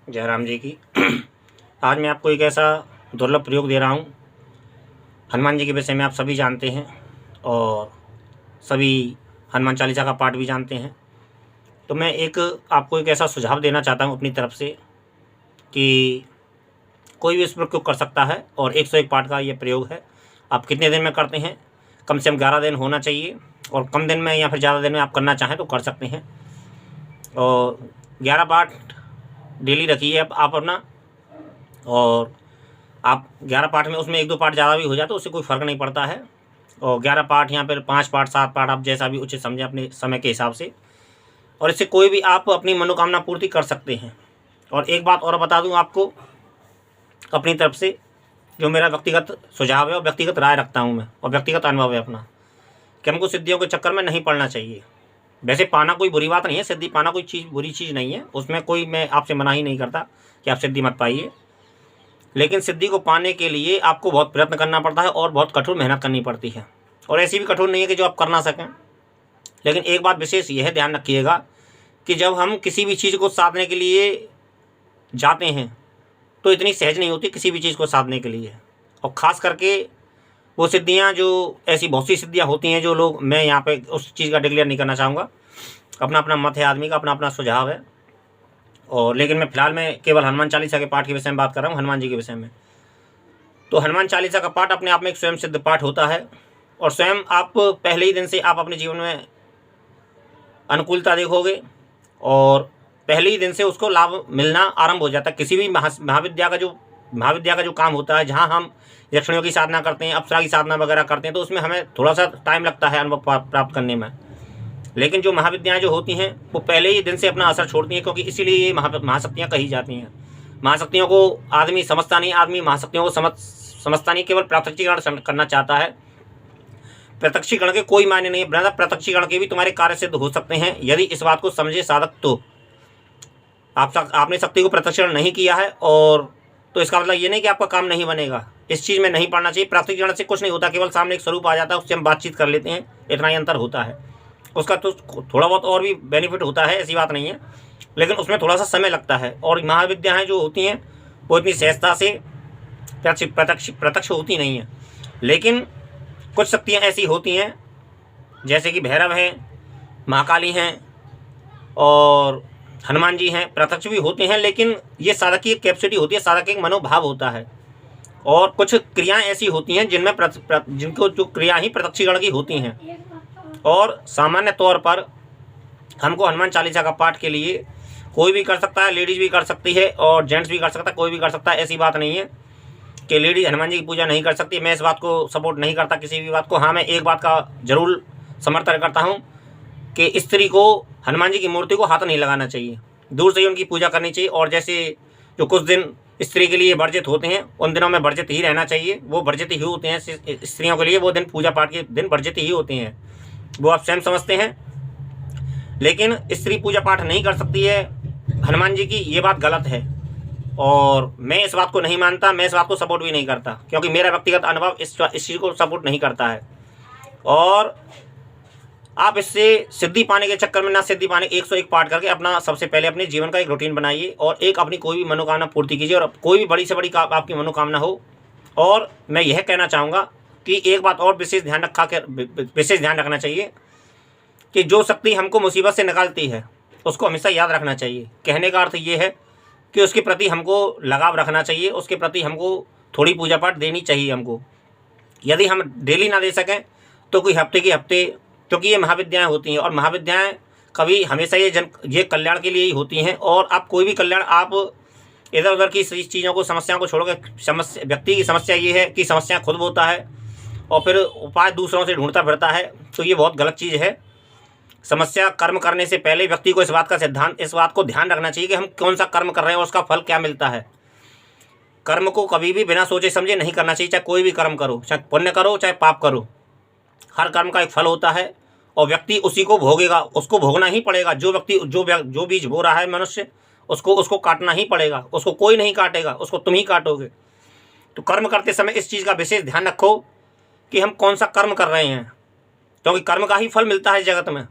जयराम जी की। आज मैं आपको एक ऐसा दुर्लभ प्रयोग दे रहा हूँ। हनुमान जी के विषय में आप सभी जानते हैं और सभी हनुमान चालीसा का पाठ भी जानते हैं। तो मैं आपको एक ऐसा सुझाव देना चाहता हूँ अपनी तरफ से कि कोई भी इस प्रयोग कर सकता है और 101 पाठ का ये प्रयोग है। आप कितने दिन में करते हैं? कम से कम 11 दिन होना चाहिए और कम दिन में या फिर ज़्यादा दिन में आप करना चाहें तो कर सकते हैं। और 11 पाठ डेली रखिए आप अपना। और आप 11 पाठ में उसमें 1-2 पाठ ज़्यादा भी हो जाए तो उससे कोई फ़र्क नहीं पड़ता है। और 11 पाठ या फिर 5 पाठ 7 पाठ आप जैसा भी उचित समझें अपने समय के हिसाब से। और इससे कोई भी आप अपनी मनोकामना पूर्ति कर सकते हैं। और एक बात और बता दूं आपको अपनी तरफ से, जो मेरा व्यक्तिगत सुझाव है और व्यक्तिगत राय रखता हूं मैं और व्यक्तिगत अनुभव है अपना, कि हमको सिद्धियों के चक्कर में नहीं पड़ना चाहिए। वैसे पाना कोई बुरी बात नहीं है, सिद्धि पाना कोई बुरी चीज़ नहीं है, उसमें कोई मैं आपसे मना ही नहीं करता कि आप सिद्धि मत पाइए। लेकिन सिद्धि को पाने के लिए आपको बहुत प्रयत्न करना पड़ता है और बहुत कठोर मेहनत करनी पड़ती है। और ऐसी भी कठोर नहीं है कि जो आप कर ना सकें। लेकिन एक बात विशेष ये है, ध्यान रखिएगा कि जब हम किसी भी चीज़ को साधने के लिए जाते हैं तो इतनी सहज नहीं होती किसी भी चीज़ को साधने के लिए। और ख़ास करके वो सिद्धियाँ जो ऐसी बहुत सी सिद्धियाँ होती हैं जो लोग, मैं यहाँ पे उस चीज़ का डिक्लेयर नहीं करना चाहूँगा, अपना अपना मत है, आदमी का अपना अपना सुझाव है। और लेकिन मैं फ़िलहाल मैं केवल हनुमान चालीसा के पाठ के विषय में बात कर रहा हूँ, हनुमान जी के विषय में। तो हनुमान चालीसा का पाठ अपने आप में एक स्वयं सिद्ध पाठ होता है। और स्वयं आप पहले ही दिन से आप अपने जीवन में अनुकूलता देखोगे और पहले ही दिन से उसको लाभ मिलना आरंभ हो जाता है। किसी भी महाविद्या का जो काम होता है, जहाँ हम यक्षिणियों की साधना करते हैं, अप्सरा की साधना वगैरह करते हैं, तो उसमें हमें थोड़ा सा टाइम लगता है अनुभव प्राप्त करने में। लेकिन जो महाविद्याएँ जो होती हैं वो पहले ही दिन से अपना असर छोड़ती हैं, क्योंकि इसीलिए ये महाशक्तियाँ कही जाती हैं। महाशक्तियों को आदमी समझता नहीं, आदमी महाशक्तियों को समझता नहीं, केवल प्रत्यक्षीकरण करना चाहता है। प्रत्यक्षीकरण के कोई मायने नहीं है, ब्रदर, प्रत्यक्षीकरण के भी तुम्हारे कार्य सिद्ध हो सकते हैं यदि इस बात को समझे साधक। तो आपने शक्ति को प्रत्यक्षीकरण नहीं किया है और तो इसका मतलब ये नहीं कि आपका काम नहीं बनेगा। इस चीज़ में नहीं पड़ना चाहिए। प्रत्यक्षीकरण से कुछ नहीं होता, केवल सामने एक स्वरूप आ जाता है, उससे हम बातचीत कर लेते हैं, इतना ही अंतर होता है। उसका तो थोड़ा बहुत और भी बेनिफिट होता है, ऐसी बात नहीं है, लेकिन उसमें थोड़ा सा समय लगता है। और महाविद्याएँ जो होती हैं वो इतनी सहजता से प्रत्यक्ष होती नहीं है। लेकिन कुछ शक्तियाँ ऐसी होती हैं जैसे कि भैरव हैं, महाकाली हैं और हनुमान जी हैं, प्रत्यक्ष भी होते हैं। लेकिन ये साधक की एक कैपेसिटी होती है, साधक एक मनोभाव होता है। और कुछ क्रियाएं ऐसी होती हैं जिनमें जिनको जो क्रिया ही प्रत्यक्षीकरण की होती हैं। और सामान्य तौर पर हमको हनुमान चालीसा का पाठ के लिए कोई भी कर सकता है, लेडीज़ भी कर सकती है और जेंट्स भी कर सकता है, कोई भी कर सकता है। ऐसी बात नहीं है कि लेडीज़ हनुमान जी की पूजा नहीं कर सकती। मैं इस बात को सपोर्ट नहीं करता, किसी भी बात को। हाँ, मैं एक बात का जरूर समर्थन करता हूँ कि स्त्री को हनुमान जी की मूर्ति को हाथ नहीं लगाना चाहिए, दूर से ही उनकी पूजा करनी चाहिए। और जैसे जो कुछ दिन स्त्री के लिए वर्जित होते हैं, उन दिनों में वर्जित ही रहना चाहिए। वो वर्जित ही होते हैं स्त्रियों के लिए, वो दिन पूजा पाठ के दिन वर्जित ही होते हैं, वो आप स्वयं समझते हैं। लेकिन स्त्री पूजा पाठ नहीं कर सकती है हनुमान जी की, ये बात गलत है और मैं इस बात को नहीं मानता। मैं इस बात को सपोर्ट भी नहीं करता, क्योंकि मेरा व्यक्तिगत अनुभव इस चीज़ को सपोर्ट नहीं करता है। और आप इससे सिद्धि पाने के चक्कर में ना सिद्धि पाने 101 पाठ करके अपना सबसे पहले अपने जीवन का एक रूटीन बनाइए और एक अपनी कोई भी मनोकामना पूर्ति कीजिए। और कोई भी बड़ी से बड़ी आपकी मनोकामना हो। और मैं यह कहना चाहूँगा कि एक बात और विशेष ध्यान रखना चाहिए कि जो शक्ति हमको मुसीबत से निकालती है उसको हमेशा याद रखना चाहिए। कहने का अर्थ ये है कि उसके प्रति हमको लगाव रखना चाहिए, उसके प्रति हमको थोड़ी पूजा पाठ देनी चाहिए हमको। यदि हम डेली ना दे सकें तो कोई हफ्ते के हफ्ते, क्योंकि ये महाविद्याएँ होती हैं और महाविद्याएँ कभी हमेशा ये कल्याण के लिए ही होती हैं। और आप कोई भी कल्याण आप इधर उधर की चीज़ों को, समस्याओं को छोड़कर, व्यक्ति की समस्या ये है कि समस्या खुद होता है और फिर उपाय दूसरों से ढूंढता फिरता है, तो ये बहुत गलत चीज़ है। समस्या कर्म करने से पहले व्यक्ति को इस बात को ध्यान रखना चाहिए कि हम कौन सा कर्म कर रहे हैं और उसका फल क्या मिलता है। कर्म को कभी भी बिना सोचे समझे नहीं करना चाहिए, चाहे कोई भी कर्म करो, चाहे पुण्य करो चाहे पाप करो। हर कर्म का एक फल होता है और व्यक्ति उसी को भोगेगा, उसको भोगना ही पड़ेगा। जो व्यक्ति जो बीज बो रहा है मनुष्य, उसको काटना ही पड़ेगा, उसको कोई नहीं काटेगा, उसको तुम ही काटोगे। तो कर्म करते समय इस चीज़ का विशेष ध्यान रखो कि हम कौन सा कर्म कर रहे हैं, क्योंकि कर्म का ही फल मिलता है जगत में।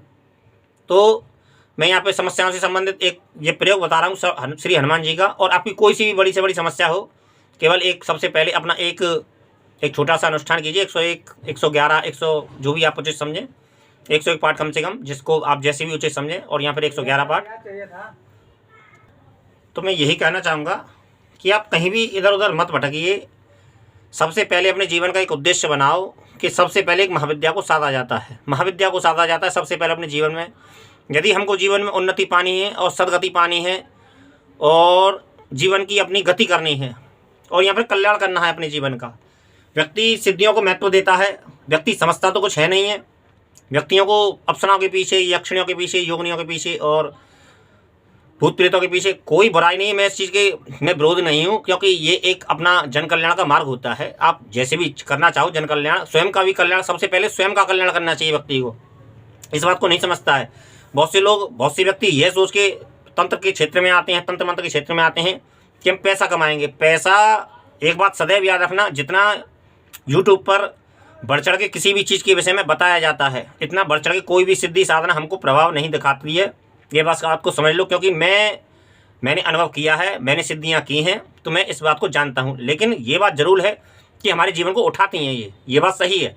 तो मैं यहाँ पे समस्याओं से संबंधित एक ये प्रयोग बता रहा हूँ श्री हनुमान जी का। और आपकी कोई सी भी बड़ी से बड़ी समस्या हो, केवल एक सबसे पहले अपना एक छोटा सा अनुष्ठान कीजिए। 101, 111, 100 जो भी आप उचित समझें, 101 पाठ कम से कम, जिसको आप जैसे भी उचित समझें, और यहाँ पर 111 पाठ। तो मैं यही कहना चाहूँगा कि आप कहीं भी इधर उधर मत भटकिए। सबसे पहले अपने जीवन का एक उद्देश्य बनाओ कि सबसे पहले एक महाविद्या को साधा जाता है, महाविद्या को साधा जाता है सबसे पहले अपने जीवन में। यदि हमको जीवन में उन्नति पानी है और सदगति पानी है और जीवन की अपनी गति करनी है और यहाँ पर कल्याण करना है अपने जीवन का, व्यक्ति सिद्धियों को महत्व देता है। व्यक्ति समझता तो कुछ है नहीं है, व्यक्तियों को अप्सराओं के पीछे, यक्षिणियों के पीछे, योगिनियों के पीछे और भूत प्रेतों के पीछे कोई बुराई नहीं है। मैं इस चीज़ के मैं विरोध नहीं हूँ, क्योंकि ये एक अपना जन कल्याण का मार्ग होता है। आप जैसे भी करना चाहो जन कल्याण, स्वयं का भी कल्याण, सबसे पहले स्वयं का कल्याण करना चाहिए व्यक्ति को। इस बात को नहीं समझता है बहुत से लोग, बहुत से व्यक्ति यह सोच के तंत्र के क्षेत्र में आते हैं, तंत्र मंत्र के क्षेत्र में आते हैं कि हम पैसा कमाएंगे। पैसा, एक बात सदैव याद रखना, जितना यूट्यूब पर बढ़ चढ़ के किसी भी चीज़ के विषय में बताया जाता है, इतना बढ़ चढ़ के कोई भी सिद्धि साधना हमको प्रभाव नहीं दिखाती है। ये बात आपको समझ लो, क्योंकि मैंने अनुभव किया है, मैंने सिद्धियां की हैं, तो मैं इस बात को जानता हूं। लेकिन ये बात जरूर है कि हमारे जीवन को उठाती हैं, ये बात सही है।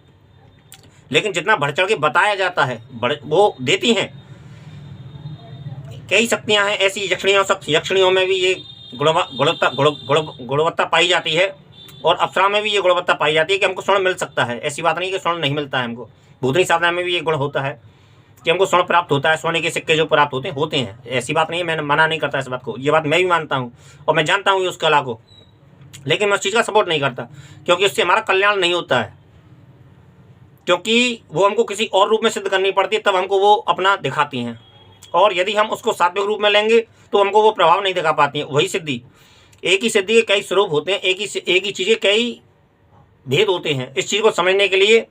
लेकिन जितना बढ़ चढ़ के बताया जाता है वो देती हैं। कई शक्तियां हैं ऐसी, यक्षिणियों में भी ये गुणवत्ता पाई जाती है और अप्सरा में भी ये गुणवत्ता पाई जाती है कि हमको स्वर्ण मिल सकता है। ऐसी बात नहीं कि स्वर्ण नहीं मिलता है हमको। भूतनी साधना में भी ये गुण होता है कि हमको स्वर्ण प्राप्त होता है, सोने के सिक्के जो प्राप्त होते हैं। ऐसी बात नहीं है, मैं मना नहीं करता इस बात को, ये बात मैं भी मानता हूँ और मैं जानता हूँ उस कला को। लेकिन मैं उस चीज़ का सपोर्ट नहीं करता, क्योंकि उससे हमारा कल्याण नहीं होता है, क्योंकि वो हमको किसी और रूप में सिद्ध करनी पड़ती है, तब हमको वो अपना दिखाती हैं। और यदि हम उसको सात्विक रूप में लेंगे तो हमको वो प्रभाव नहीं दिखा पाती हैं। वही सिद्धि, एक ही सिद्धि के कई स्वरूप होते हैं, एक ही चीज़ के कई भेद होते हैं। इस चीज़ को समझने के लिए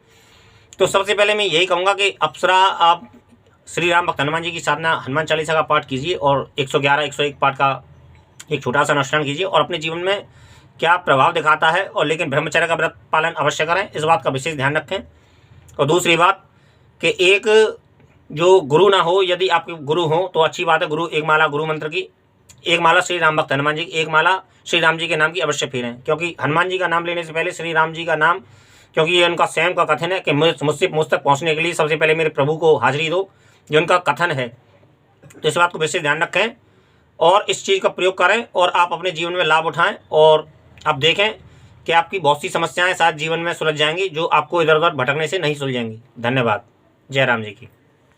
तो सबसे पहले मैं यही कहूँगा कि अप्सरा, आप श्री राम भक्त हनुमान जी की साधना, हनुमान चालीसा का पाठ कीजिए और 111, 101 पाठ का एक छोटा सा अनुष्ठान कीजिए और अपने जीवन में क्या प्रभाव दिखाता है। और लेकिन ब्रह्मचर्य का व्रत पालन अवश्य करें, इस बात का विशेष ध्यान रखें। और दूसरी बात कि एक जो गुरु ना हो, यदि आपके गुरु हो तो अच्छी बात है, गुरु एक माला गुरु मंत्र की, एक माला श्री राम भक्त हनुमान जी की, एक माला श्री राम जी के नाम की अवश्य फेरें। क्योंकि हनुमान जी का नाम लेने से पहले श्री राम जी का नाम, क्योंकि ये उनका स्वयं का कथन है कि मुझ तक पहुँचने के लिए सबसे पहले मेरे प्रभु को हाजिरी दो, ये उनका कथन है। तो इस बात को विशेष ध्यान रखें और इस चीज़ का प्रयोग करें और आप अपने जीवन में लाभ उठाएं। और आप देखें कि आपकी बहुत सी समस्याएं शायद जीवन में सुलझ जाएंगी, जो आपको इधर उधर भटकने से नहीं सुलझेंगी। धन्यवाद। जय राम जी की।